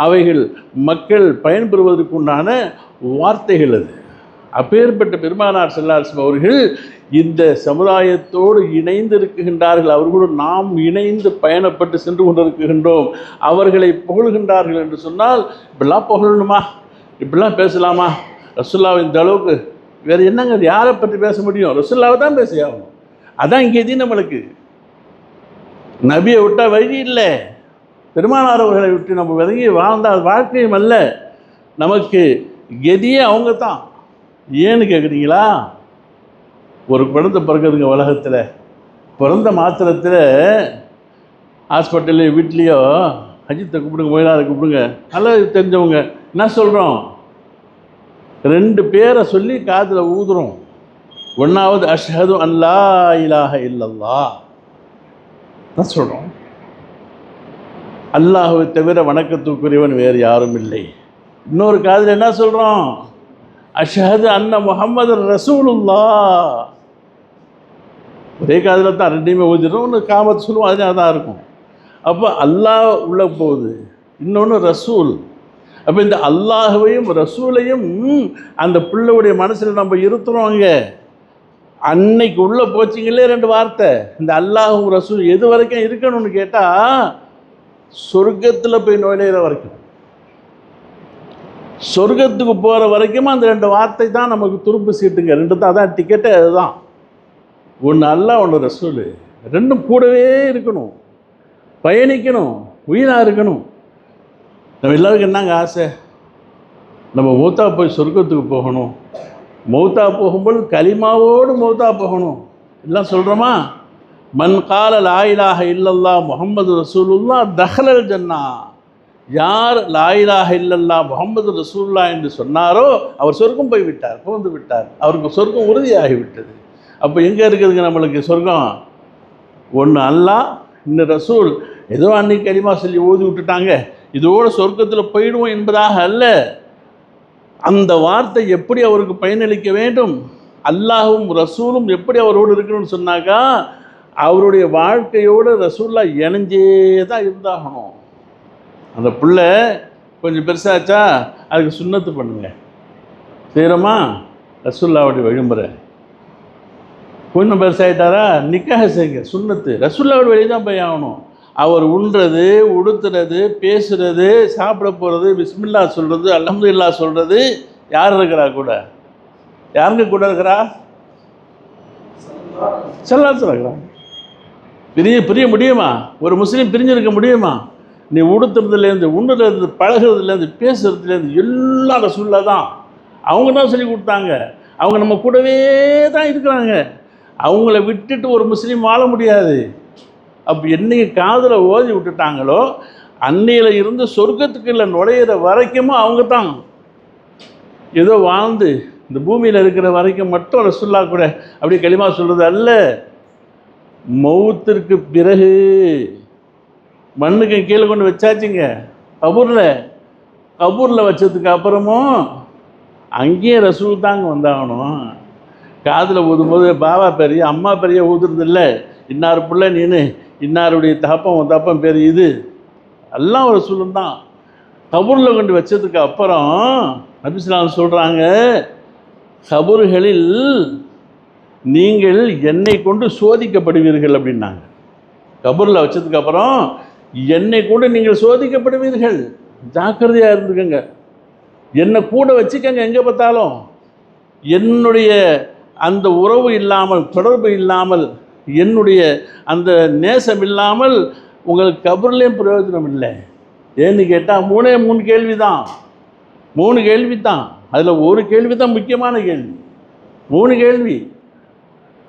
அவைகள் மக்கள் பயன்பெறுவதற்குண்டான வார்த்தைகள் அது. அப்பேற்பட்ட பெருமானார் ஸல்லல்லாஹு அலைஹி வஸல்லம் அவர்கள் இந்த சமுதாயத்தோடு இணைந்து இருக்குகின்றார்கள். அவர்களோடு நாம் இணைந்து பயணப்பட்டு சென்று கொண்டிருக்கின்றோம். அவர்களை புகழ்கின்றார்கள் என்று சொன்னால், இப்படிலாம் புகழணுமா, இப்படிலாம் பேசலாமா? ரசூலுல்லாஹ் இந்த அளவுக்கு வேறு என்னங்க, யாரை பற்றி பேச முடியும்? ரசூலுல்லாஹ் தான் பேச ஆகணும். அதான் இங்கே நம்மளுக்கு நபியை விட்டால் வழி இல்லை. பெருமானார் அவர்களை விட்டு நம்ம விலகி வாழ்ந்தால் வாழ்க்கையும் அல்ல, நமக்கு கதியே அவங்க தான். ஏன்னு கேட்குறீங்களா? ஒரு குழந்தை பிறகுதுங்க உலகத்தில். பிறந்த மாத்திரத்தில் ஹாஸ்பிட்டல்லையோ வீட்லேயோ அஜித்தை கூப்பிடுங்க, மொயிலாரை கூப்பிடுங்க, நல்லா தெரிஞ்சவங்க என்ன சொல்கிறோம், 2 பேரை சொல்லி காதில் ஊதுறோம். ஒன்றாவது அஷ்ஹது அல்லா இலாஹ இல்லல்லாஹ் தான் சொல்கிறோம். அல்லாஹுவை தவிர வணக்கத்துக்குரியவன் வேறு யாரும் இல்லை. இன்னொரு காதில் என்ன சொல்கிறோம், அஷ்ஹது அன்ன முஹம்மது ரசூலுல்லாஹ். ஒரே காதில் தான் ரெண்டையுமே ஊதிடுறோம். ஒன்று காமத்து சொல்லுவோம், அதனால தான் இருக்கும். அப்போ அல்லாஹ் உள்ளே போகுது, இன்னொன்று ரசூல். அப்போ இந்த அல்லாஹுவையும் ரசூலையும் அந்த பிள்ளையுடைய மனசில் நம்ம இருத்துறோம். அங்கே அன்னைக்கு உள்ளே போச்சிங்களே 2 வார்த்தை, இந்த அல்லாஹும் ரசூல் எது வரைக்கும் இருக்கணும்னு கேட்டால், சொர்க்கத்தில் போய் நுழையிற வரைக்கும், சொர்க்கத்துக்கு போகிற வரைக்கும் அந்த 2 வார்த்தை தான் நமக்கு துருப்பு சீட்டுங்க. 2 தான், அதான் டிக்கெட்டு. அதுதான் ஒன்று அல்லாஹ், ஒன்று ரசூல். 2ம் கூடவே இருக்கணும், பயணிக்கணும், உயிராக இருக்கணும். நம்ம எல்லாருக்கும் என்னங்க ஆசை, நம்ம மௌத்தா போய் சொர்க்கத்துக்கு போகணும். மௌத்தா போகும்போது கலிமாவோடு மௌத்தா போகணும். எல்லாம் சொல்கிறோமா? மன் கால லா இலாஹ இல்லல்லாஹ் முஹம்மது ரசூலுல்லாஹ் தஹலல் ஜன்னா. யார் லா இலாஹ இல்லல்லாஹ் முஹம்மது ரசூலுல்லாஹ் என்று சொன்னாரோ அவர் சொர்க்கம் போய் விட்டார், புகுந்து விட்டார். அவருக்கு சொர்க்கம் உறுதியாகிவிட்டது. அப்போ எங்கே இருக்குதுங்க நம்மளுக்கு சொர்க்கம்? ஒன்று அல்லாஹ், இன்னும் ரசூல். ஏதோ அன்னைக்கு கலிமா சொல்லி ஓதி விட்டுட்டாங்க, இதோடு சொர்க்கத்தில் போயிடுவோம் என்பதாக அல்ல. அந்த வார்த்தை எப்படி அவருக்கு பயனளிக்க வேண்டும், அல்லாஹும் ரசூலும் எப்படி அவரோடு இருக்கணும்னு சொன்னாக்கா, அவருடைய வாழ்க்கையோடு ரசூல்லா இணைஞ்சே தான் இருந்தாகணும். அந்த பிள்ளை கொஞ்சம் பெருசாச்சா அதுக்கு சுன்னத்து பண்ணுங்க, செய்கிறோமா? ரசூல்லாவுடைய வழிமுறை. கொஞ்சம் பெருசாகிட்டாரா நிக்காஹ செய்யுங்க, சுன்னத்து. ரசூல்லாவோட வழி தான் போய் ஆகணும். அவர் உண்றது, உடுத்துறது, பேசுகிறது, சாப்பிட போகிறது, பிஸ்மில்லா சொல்கிறது, அல்ஹம்துலில்லாஹ் சொல்கிறது. யார் இருக்கிறா கூட? யாருங்க கூட இருக்கிறா? ஸல்லல்லாஹு இருக்கிறாங்க. பிரிய முடியுமா? ஒரு முஸ்லீம் பிரிஞ்சிருக்க முடியுமா? நீ உடுத்துறதுலேருந்து, உண்ணுறதுலேருந்து, பழகிறதுலேருந்து, பேசுறதுலேருந்து எல்லாம் ரசூலுல்லாஹ் தான். அவங்க தான் சொல்லி கொடுத்தாங்க. அவங்க நம்ம கூடவே தான் இருக்கிறாங்க. அவங்கள விட்டுட்டு ஒரு முஸ்லீம் வாழ முடியாது. அப்போ என்னைக்கு காதில் ஓதி விட்டுட்டாங்களோ அன்னையில் இருந்து சொர்க்கத்துக்குள்ள நுழையிற வரைக்கும் அவங்க தான். ஏதோ வாழ்ந்து இந்த பூமியில் இருக்கிற வரைக்கும் மட்டும் ரசூலுல்லாஹ் கூட அப்படி கலிமா சொல்கிறது அல்ல. மௌத்திற்கு பிறகு மண்ணுக்கு கீழே கொண்டு வச்சாச்சுங்க, கபூரில் வச்சதுக்கு அப்புறமும் அங்கேயே ரசூல் தாங்க வந்தாகணும். காதில் ஊதும்போது பாபா பெரிய அம்மா பெரிய ஊதுறது இல்லை, இன்னார் பிள்ளை நீனு, இன்னாருடைய தகப்பன் உன் தப்பன் பேர் இது, எல்லாம் ஒரு ரசூலும் தான். கபூரில் கொண்டு வச்சதுக்கு அப்புறம் நபி ஸல்லல்லாஹு அலைஹி வஸல்லம் சொல்கிறாங்க, கபூர்களில் நீங்கள் என்னை கொண்டு சோதிக்கப்படுவீர்கள் அப்படின்னாங்க. கபூரில் வச்சதுக்கு அப்புறம் என்னை கொண்டு நீங்கள் சோதிக்கப்படுவீர்கள், ஜாக்கிரதையாக இருந்துக்கங்க, என்னை கூட வச்சுக்கங்க. எங்கே பார்த்தாலும் என்னுடைய அந்த உறவு இல்லாமல், தொடர்பு இல்லாமல், என்னுடைய அந்த நேசம் இல்லாமல் உங்களுக்கு கபூர்லேயும் பிரயோஜனம் இல்லை. ஏன்னு கேட்டால் 3 கேள்வி தான், 3 கேள்வி தான். அதில் ஒரு கேள்வி தான் முக்கியமான கேள்வி. 3 கேள்வி.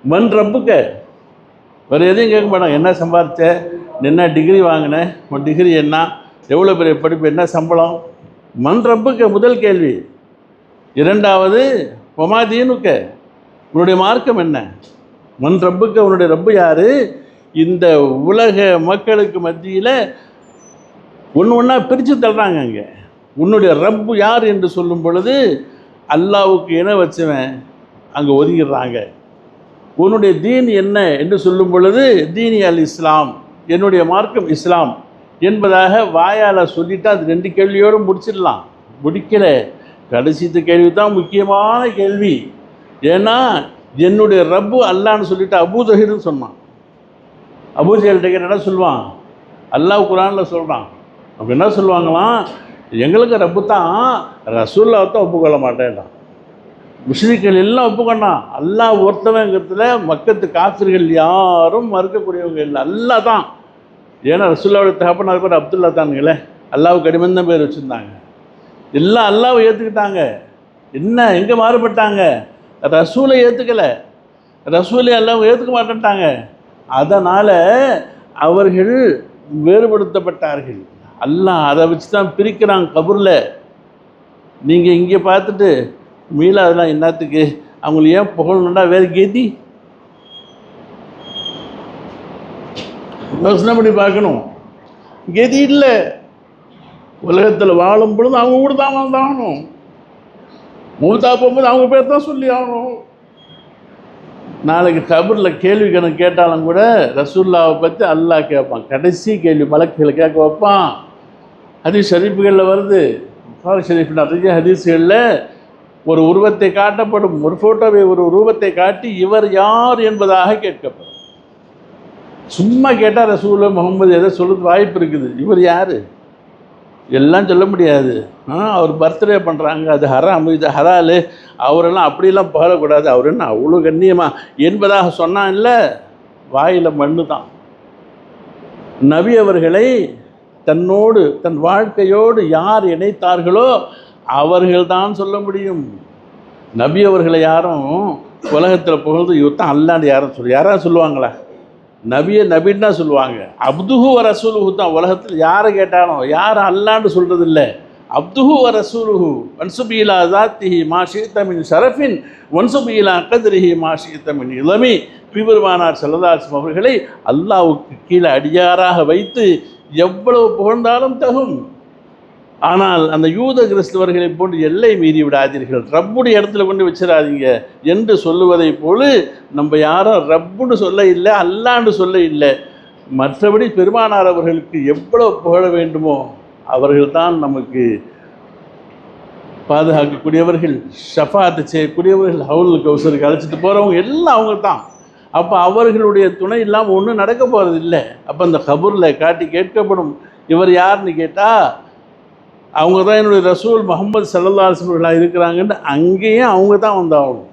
மன் ரப்புக்க, வேறு எதையும் கேட்க மாட்டாங்க. என்ன சம்பாதிச்ச, என்ன டிகிரி வாங்கின, உன் டிகிரி என்ன, எவ்வளோ பெரிய படிப்பு, என்ன சம்பளம். மன் ரப்புக்க முதல் கேள்வி. 2வது ஒமா தீனுக்க, உன்னுடைய மார்க்கம் என்ன. மன் ரப்புக்க, உன்னுடைய ரப்பு யார். இந்த உலக மக்களுக்கு மத்தியில் ஒன்று ஒன்றா பிரித்து தள்ளுறாங்க. அங்கே உன்னுடைய ரப்பு யார் என்று சொல்லும் பொழுது அல்லாவுக்கு இணை வச்சுவன் அங்கே ஒதுங்கிடுறாங்க. உன்னுடைய தீன் என்ன என்று சொல்லும் பொழுது தீனி அல் இஸ்லாம், என்னுடைய மார்க்கம் இஸ்லாம் என்பதாக வாயால் சொல்லிவிட்டு அது 2 கேள்வியோடு முடிச்சிடலாம். முடிக்கலை. கடைசித்த கேள்வி தான் முக்கியமான கேள்வி. ஏன்னா என்னுடைய ரப்பு அல்லான்னு சொல்லிட்டு அபூஜஹில்னு சொன்னான். அபூஜஹில்கிட்ட கேட்ட என்ன சொல்லுவான்? அல்லாஹ் குர்ஆனில் சொல்கிறான். அப்போ என்ன சொல்லுவாங்களாம்? எங்களுக்கு ரப்பு தான், ரசூலுல்லாஹ் தான் ஒப்புக்கொள்ள மாட்டேன்டான். முஸ்லிம்கள் எல்லாம் ஒப்புக்கொண்டான். அல்லாஹ் ஒருத்தவங்கிறதுல மக்கத்து காஃபிர்கள் யாரும் மறுக்கக்கூடியவங்க இல்லை, அல்லாஹ் தான். ஏன்னா ரசூலுல்லாஹ்வுடைய தகப்பனார் பேர் அப்துல்லா தானுங்களே, அல்லாஹ்வுக்கு அடிமைன்னு தான் பேர் வச்சுருந்தாங்க. எல்லாம் அல்லாஹ்வை ஏற்றுக்கிட்டாங்க. என்ன எங்கே மாறுபட்டாங்க? ரசூலை ஏற்றுக்கலை, ரசூலை அல்லாஹ்வை ஏற்றுக்க மாட்டேன்ட்டாங்க. அதனால் அவர்கள் வேறுபடுத்தப்பட்டார்கள். அல்லாஹ் அதை வச்சு தான் பிரிக்கிறாங்க கபூரில். நீங்கள் இங்கே பார்த்துட்டு மீளாதெல்லாம் என்னத்துக்கு, அவங்களை ஏன் புகழணுண்டா வேறு கெதி யோசனை பண்ணி பார்க்கணும். கெதி இல்லை. உலகத்தில் வாழும் பொழுது அவங்க கூட தான் வந்தாகணும். மூத்தா போகும்போது அவங்க பேர் தான் சொல்லி ஆகணும். நாளைக்கு கபூரில் கேள்வி கணக்கு கேட்டாலும் கூட ரசூலுல்லாவை பற்றி அல்லாஹ் கேட்பான். கடைசி கேள்வி மலக்குகளை கேட்க வைப்பான். ஹதீஸ் ஷரீஃப்களில் வருது, புகாரி ஷரீஃப் நிறைய ஹதீஸ்களில் ஒரு உருவத்தை காட்டப்படும், ஒரு ஃபோட்டோவை ஒரு உருவத்தை காட்டி இவர் யார் என்பதாக கேட்கப்படும். சும்மா கேட்டால் ரசூல் முகமது எதை சொல்கிறது வாய்ப்பு இருக்குது. இவர் யார் எல்லாம் சொல்ல முடியாது. அவர் பர்த்டே பண்ணுறாங்க, அது ஹராம், இது ஹலாலு, அவரெல்லாம் அப்படிலாம் புகழக்கூடாது, அவர் என்ன அவ்வளோ கண்ணியமா என்பதாக சொன்னான். இல்லை, வாயில் மண்ணு தான். நபி அவர்களை தன்னோடு தன் வாழ்க்கையோடு யார் இணைத்தார்களோ அவர்கள்தான் சொல்ல முடியும். நபி அவர்களை யாரும் உலகத்தில் புகழ்ந்து இவர்தான் அல்லாண்டு யாரும் சொல்லுவாங்களா? நபியை நபின்னா சொல்லுவாங்க. அப்துஹு வ ரசூலுஹு தான். உலகத்தில் யாரை கேட்டாலும் யாரும் அல்லாண்டு சொல்கிறது இல்லை. அப்துஹு வ ரசூலுஹு வன்சுபி இலா ஸாத்திஹி மா ஷி'த மின் ஷரஃபின் வன்சுபி இலா கத்ரிஹி மா ஷி'த மின் இலமி. பெருமானார் ஸல்லல்லாஹு அலைஹி வஸல்லம் அவர்களை அல்லாஹ்வுக்கு கீழே அடியாராக வைத்து எவ்வளவு புகழ்ந்தாலும் தகும். ஆனால் அந்த யூத கிறிஸ்தவர்களை போன்று எல்லை மீறி விடாதீர்கள், ரப்புடைய இடத்துல கொண்டு வச்சிடாதீங்க என்று சொல்லுவதை போல நம்ம யாரும் ரப்புன்னு சொல்ல இல்லை, அல்லாண்டு சொல்ல இல்லை. மற்றபடி பெருமானார் அவர்களுக்கு எவ்வளோ புகழ வேண்டுமோ அவர்கள்தான் நமக்கு பாதுகாக்கக்கூடியவர்கள், ஷஃபாத்து செய்யக்கூடியவர்கள், ஹவுல் கௌசருக்கு அழைச்சிட்டு போகிறவங்க எல்லாம் அவங்க தான். அப்போ அவர்களுடைய துணை இல்லாமல் ஒன்றும் நடக்க போகிறது இல்லை. அப்போ அந்த கபூரில் காட்டி கேட்கப்படும், இவர் யாருன்னு கேட்டால் அவங்க தான் என்னுடைய ரசூல் முஹம்மது ஸல்லல்லாஹு அலைஹி வஸல்லம் இருக்கிறாங்கன்னு அங்கேயும் அவங்க தான் வந்தாகணும்.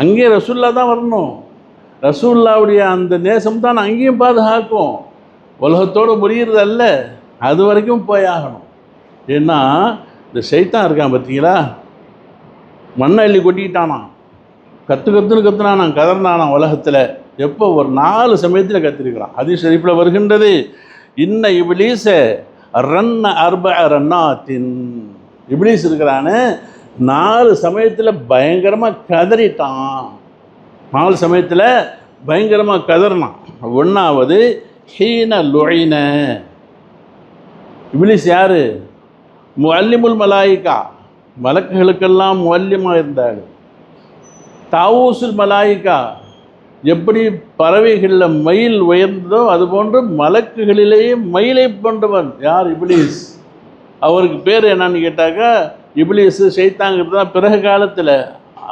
அங்கேயும் ரசூல்லா தான் வரணும். ரசூல்லாவுடைய அந்த நேசம் தான் அங்கேயும் பாதுகாக்கும். உலகத்தோடு முடிகிறதல்ல, அது வரைக்கும் போய் ஆகணும். ஏன்னா இந்த ஷைத்தான் இருக்கான் பார்த்தீங்களா, மண்ணை அள்ளி கொட்டிக்கிட்டானான், கத்துன்னு கத்துனானான், கதர்னானான். உலகத்தில் எப்போ ஒரு 4 சமயத்தில் கத்திருக்கிறான். ஹதீஸ் ஷரீஃபில் வருகின்றது, இன்ன இப்லீஸ ரன்ன அர்பஅ ரன்னாத்தின். இப்லீஸ் இருக்கிறான்னு 4 சமயத்தில் பயங்கரமாக கதறிட்டான். 4 சமயத்தில் பயங்கரமாக கதறினான். 1வது ஹீன லுஇன. இப்லீஸ் யார்? முஅல்லிமுல் மலாயிகா, மலக்குகளுக்கெல்லாம் முஅல்லிமாக இருந்தாள். தாவூசுல் மலாயிகா, எப்படி பறவைகளில் மயில் உயர்ந்ததோ அதுபோன்று மலக்குகளிலேயே மயிலை போன்றவன் யார்? இப்லீஸ். அவருக்கு பேர் என்னன்னு கேட்டாக்கா, இப்லீஸு ஷைத்தாங்கிறது தான் பிறகு காலத்தில்.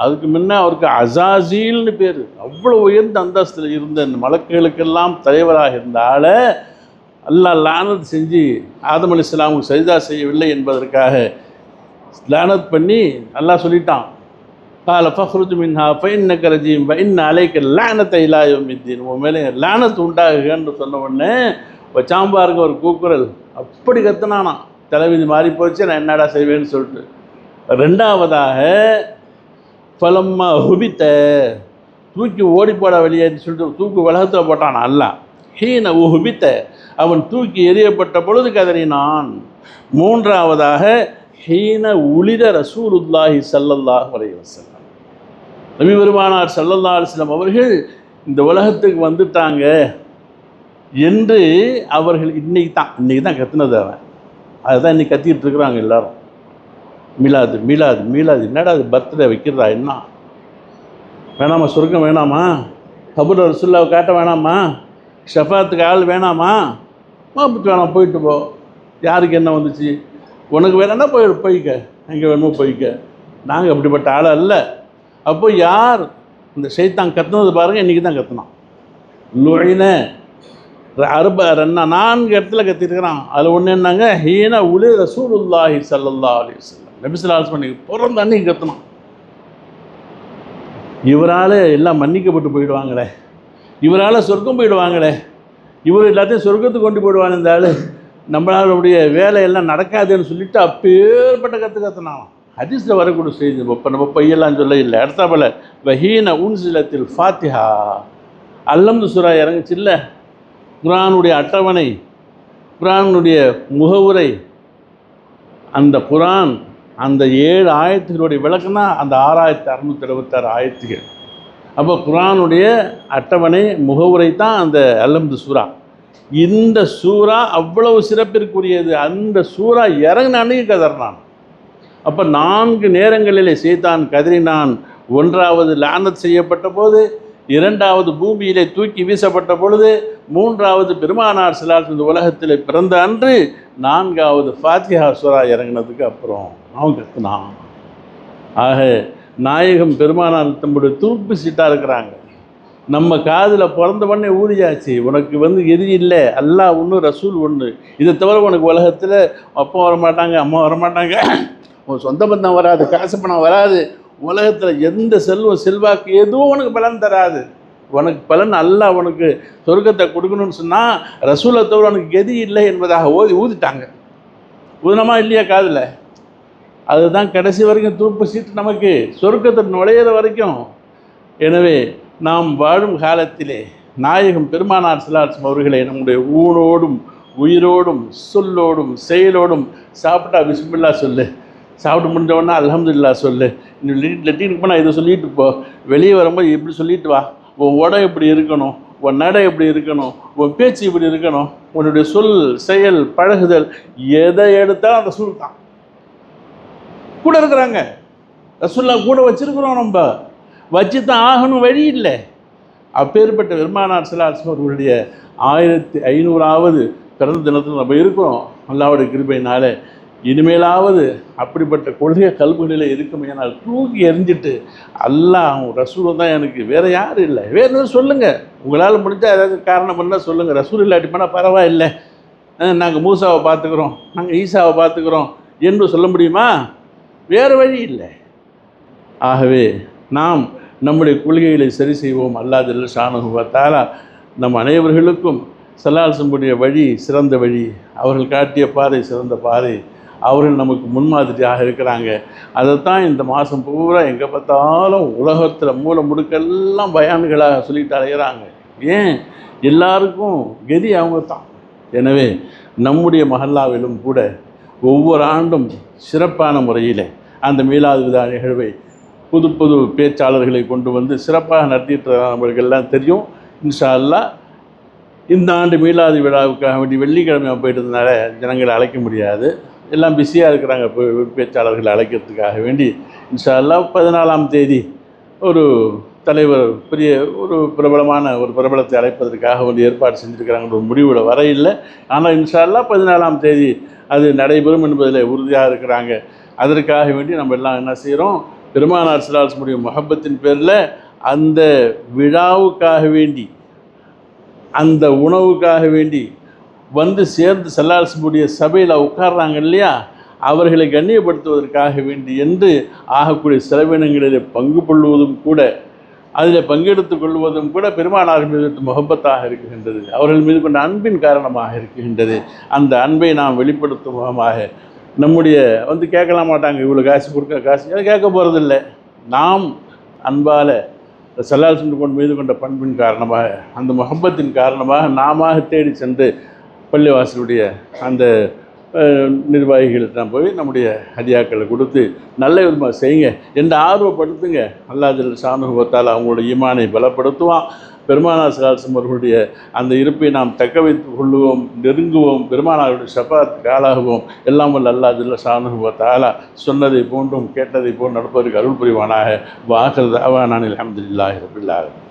அதுக்கு முன்னே அவருக்கு அசாசீல்னு பேர். அவ்வளோ உயர்ந்த அந்தஸ்தில் இருந்த இந்த மலக்குகளுக்கெல்லாம் தலைவராக இருந்தால அல்லாஹ் லானத் செஞ்சு ஆதம் அலைஹிஸ்ஸலாமுக்கு சஜ்தா செய்யவில்லை என்பதற்காக லானத் பண்ணி அல்லாஹ் சொல்லிட்டான், கால ஃபஹ்ருஜ் மின்ஹா ஃபஇன்னக ரஜீம் வஇன்ன அலைக லானத இலா யௌமித்தீன். உன் மேலே லானத் உண்டாகுகன்னு சொன்ன உடனே வச்சாம்பாருங்க ஒரு கூக்குரல். அப்படி கத்துனானா, தலைவிதி மாறி போச்சு, நான் என்னடா செய்வேன்னு சொல்லிட்டு. 2வதாக ஃபலம்மா ஹுபித்த, தூக்கி ஓடிப்போட வெளியேன்னு சொல்லிட்டு தூக்கு உலகத்தில் போட்டான் அல்லாஹ். ஹீன உஹுபித்த, அவன் தூக்கி எறியப்பட்ட பொழுது கதறினான். 3வதாக ஹீன உலித ரசூலுல்லாஹி ஸல்லல்லாஹு அலைஹி வஸல்லம். நபி பெருமானார் ஸல்லல்லாஹு அலைஹி வஸல்லம் அவர்கள் இந்த உலகத்துக்கு வந்துட்டாங்க என்று அவர்கள் இன்னைக்கு தான் கத்துனது. அவன் அதுதான் இன்னைக்கு கத்திக்கிட்டு இருக்கிறாங்க எல்லாரும். மீலாது மீலாது மீலாது, என்னடா அது பர்த்டே வைக்கிறதா? என்ன வேணாமா? சொர்க்கம் வேணாமா? கபூர் ரசூலுல்லாவை காட்ட வேணாமா? ஷஃபாத்துக்கு ஆள் வேணாமா? மாப்பிட்டு வேணாம், போயிட்டு போ. யாருக்கு என்ன வந்துச்சு? உனக்கு வேணான்னா போயிக்க. எங்கே வேணுமோ போய்க்க. நாங்கள் அப்படிப்பட்ட ஆள் அல்ல. அப்போ யார் இந்த ஷைத்தான் கத்துனது பாருங்கள், இன்றைக்கி தான் கத்துனான். லுஇன 4 இடத்துல கத்திருக்கிறான். அதில் ஒன்று என்னங்க, ஹீன உலி ரசூலுல்லாஹி ஸல்லல்லாஹு அலைஹி வஸல்லம், நபி ஸல்லல்லாஹு அலைஹி வஸல்லம் பிறந்த அன்னைக்கு கத்துனான். இவரால் எல்லாம் மன்னிக்கப்பட்டு போயிடுவாங்களே, இவரால் சொர்க்கம் போயிடுவாங்களே, இவர் எல்லாத்தையும் சொர்க்கத்துக்கு கொண்டு போயிடுவான் இந்த ஆள், நம்மளுடைய வேலையெல்லாம் நடக்காதுன்னு சொல்லிட்டு அப்பேற்பட்ட கற்றுனான். ஹதீஸில் வரக்கூடிய செய்தி. இப்போ நம்ம பையெல்லாம் சொல்ல இல்லை. அடுத்தாப்பில் வஹீன உன்சிலத்தில் ஃபாத்திஹா, அல்ஹம்து சூரா இறங்குச்சு இல்லை, குர்ஆனுடைய அட்டவணை, குர்ஆனுடைய முகவுரை, அந்த குர்ஆன் அந்த 7 ஆயத்துகளுடைய விளக்கம்னா அந்த 6676 ஆயத்துகள். அப்போ குர்ஆனுடைய அட்டவணை முகவுரை தான் அந்த அல்ஹம்து சூரா. இந்த சூரா அவ்வளவு சிறப்பிற்குரியது. அந்த சூரா இறங்கின அன்னைக்கு கதறினான். அப்போ 4 நேரங்களிலே சைத்தான் கதறினான். 1வது லானத் செய்யப்பட்ட போது, 2வது பூமியிலே தூக்கி வீசப்பட்ட பொழுது, 3வது பெருமானார் ஸல்லல்லாஹு இந்த உலகத்தில் பிறந்த அன்று, 4வது ஃபாத்திஹா சூரா இறங்கினதுக்கு அப்புறம் அவன் கத்துனான். ஆக நாயகம் பெருமானார் தம்முடைய தூப்பு சீட்டாக இருக்கிறாங்க. நம்ம காதில் பிறந்த உடனே ஊதியாச்சு, உனக்கு எது இல்லை, அல்லாஹ் ஒன்று, ரசூல் ஒன்று, இதை தவிர உனக்கு உலகத்தில் அப்பா வரமாட்டாங்க, அம்மா வரமாட்டாங்க, உன் சொந்த பந்தம் வராது, காசு பணம் வராது, உலகத்தில் எந்த செல்வாக்கு எதுவும் உனக்கு பலன் தராது. உனக்கு பலன் அல்லாஹ் உனக்கு சொர்க்கத்தை கொடுக்கணும்னு சொன்னால் ரசூலை தவிர உனக்கு கதி இல்லை என்பதாக ஊதிட்டாங்க. ஊதினமா இல்லையா காதில்? அதுதான் கடைசி வரைக்கும் தூப்பு சீட்டு நமக்கு சொர்க்கத்தை நுழையிற வரைக்கும். எனவே நாம் வாழும் காலத்திலே நாயகம் பெருமானார் ஸல்லல்லாஹு அலைஹி வஸல்லம் அவர்களை நம்முடைய ஊனோடும் உயிரோடும் சொல்லோடும் செயலோடும், சாப்பிட்டா பிஸ்மில்லா சொல்லு, சாப்பிட்டு முடிஞ்சவொன்னா அல்ஹம்துலில்லாஹ் சொல்லு, இன்னும் லெட்டினுக்கு போனால் இதை சொல்லிட்டு போ, வெளியே வரும்போது இப்படி சொல்லிட்டு வா, உன் உடை எப்படி இருக்கணும், உன் நடை எப்படி இருக்கணும், உன் பேச்சு இப்படி இருக்கணும், உன்னுடைய சொல் செயல் பழகுதல் எதை எடுத்தாலும் அந்த ரசூல் தான் கூட இருக்கிறாங்க. ரசூல்லா கூட வச்சிருக்கிறோம், நம்ம வச்சு தான் ஆகணும், வழி இல்லை. அப்பேற்பட்ட பெருமானார் ஸல்லல்லாஹு அலைஹி வஸல்லம் அவர்களுடைய 1500வது பிறந்த தினத்தில் நம்ம இருக்கிறோம். அல்லாஹ்வுடைய கிருபையினால இனிமேலாவது அப்படிப்பட்ட கொள்கை கல்விகளில் இருக்குமே, நான் தூக்கி எறிஞ்சிட்டு அல்லாஹ் ரசூல் தான் எனக்கு, வேறு யாரும் இல்லை, வேறு எதுவும் சொல்லுங்கள், உங்களால் முடிஞ்சால் ஏதாவது காரணம் பண்ணால் சொல்லுங்கள், ரசூல் இல்லாட்டி போனால் பரவாயில்லை, நாங்கள் மூசாவை பார்த்துக்குறோம், நாங்கள் ஈசாவை பார்த்துக்குறோம் என்று சொல்ல முடியுமா? வேறு வழி இல்லை. ஆகவே நாம் நம்முடைய கொள்கைகளை சரி செய்வோம். அல்லாஹ் ஜல்ல ஷானஹு வ தஆலா நம் அனைவர்களுக்கும் ஸல்லல்லாஹு அலைஹி வஸல்லம் வழி சிறந்த வழி, அவர்கள் காட்டிய பாதை சிறந்த பாதை, அவர்கள் நமக்கு முன்மாதிரியாக இருக்கிறாங்க. அதைத்தான் இந்த மாதம் பூரா எங்கே பார்த்தாலும் உலகத்தில் மூல முடுக்கெல்லாம் பயான்களாக சொல்லிட்டு அலைகிறாங்க. ஏன்? எல்லாருக்கும் கதி அவங்க தான். எனவே நம்முடைய மஹல்லாவிலும் கூட ஒவ்வொரு ஆண்டும் சிறப்பான முறையில் அந்த மீலாது விழா நிகழ்வை புது புது பேச்சாளர்களை கொண்டு வந்து சிறப்பாக நடத்திட்டு நம்மளுக்கெல்லாம் தெரியும். இன்ஷா அல்லாஹ் இந்த ஆண்டு மீலாது விழாவுக்காக வேண்டி வெள்ளிக்கிழமை போயிட்டதுனால ஜனங்களை அழைக்க முடியாது, எல்லாம் பிஸியாக இருக்கிறாங்க. பேச்சாளர்களை அழைக்கிறதுக்காக வேண்டி இன்ஷா அல்லாஹ் 14ஆம் தேதி ஒரு தலைவர், பெரிய ஒரு பிரபலத்தை அழைப்பதற்காக ஒரு ஏற்பாடு செஞ்சுருக்கிறாங்க. ஒரு முடிவோட வர இல்லை, ஆனால் இன்ஷா அல்லாஹ் 14ஆம் தேதி அது நடைபெறும் என்பதில் உறுதியாக இருக்கிறாங்க. அதற்காக வேண்டி நம்ம எல்லாம் என்ன செய்கிறோம், பெருமானார் ஸல்லல்லாஹு அலைஹி வஸல்லம் முஹப்பத்தின் பேரில் அந்த விழாவுக்காக வேண்டி, அந்த உணவுக்காக வேண்டி வந்து சேர்ந்து ஸல்லல்லாஹு அலைஹி வஸல்லம் சபையில் உட்கார்றாங்க இல்லையா, அவர்களை கண்ணியப்படுத்துவதற்காக வேண்டி என்று ஆகக்கூடிய செலவினங்களில் பங்கு கொள்வதும் கூட, அதில் பங்கெடுத்துக் கொள்வதும் கூட பெருமானார் மீது முஹப்பத்தாக இருக்குகின்றது, அவர்கள் மீது கொண்ட அன்பின் காரணமாக இருக்குகின்றது. அந்த அன்பை நாம் வெளிப்படுத்தும் முகமாக நம்முடைய கேட்கலாம் மாட்டாங்க, இவ்வளோ காசு கொடுக்க காசு, அதை கேட்க போகிறதில்லை. நாம் அன்பால் ஸல்லல்லாஹு அலைஹி வஸல்லம் மீது கொண்ட பண்பின் காரணமாக, அந்த முஹப்பத்தின் காரணமாக நாம தேடி சென்று பள்ளிவாசலுடைய அந்த நிர்வாகிகள்கிட்ட போய் நம்முடைய ஹதியாக்களை கொடுத்து நல்ல விதமாக செய்யுங்க என்று ஆர்வப்படுத்துங்க. அல்லாஹ் ஜல்ல ஷானஹு வ தஆலா அவங்களுடைய ஈமானை பலப்படுத்துவான். பெருமானார் ஸல்லல்லாஹு அலைஹி வஸல்லம் அவர்களுடைய அந்த இருப்பை நாம் தக்க வைத்துக் கொள்ளுவோம், நெருங்குவோம், பெருமானாருடைய ஷஃபாஅத்துக்கு ஆளாகுவோம். எல்லாம் வல்ல அல்லாஹ் ஜல்ல ஷானஹு வ தஆலா சொன்னதை போன்றும் கேட்டதை போன்று நடப்பதற்கு அருள் புரிவானாக. வ ஆகிரு தஅவானா அல்ஹம்துலில்லாஹி ரப்பில் ஆலமீன்.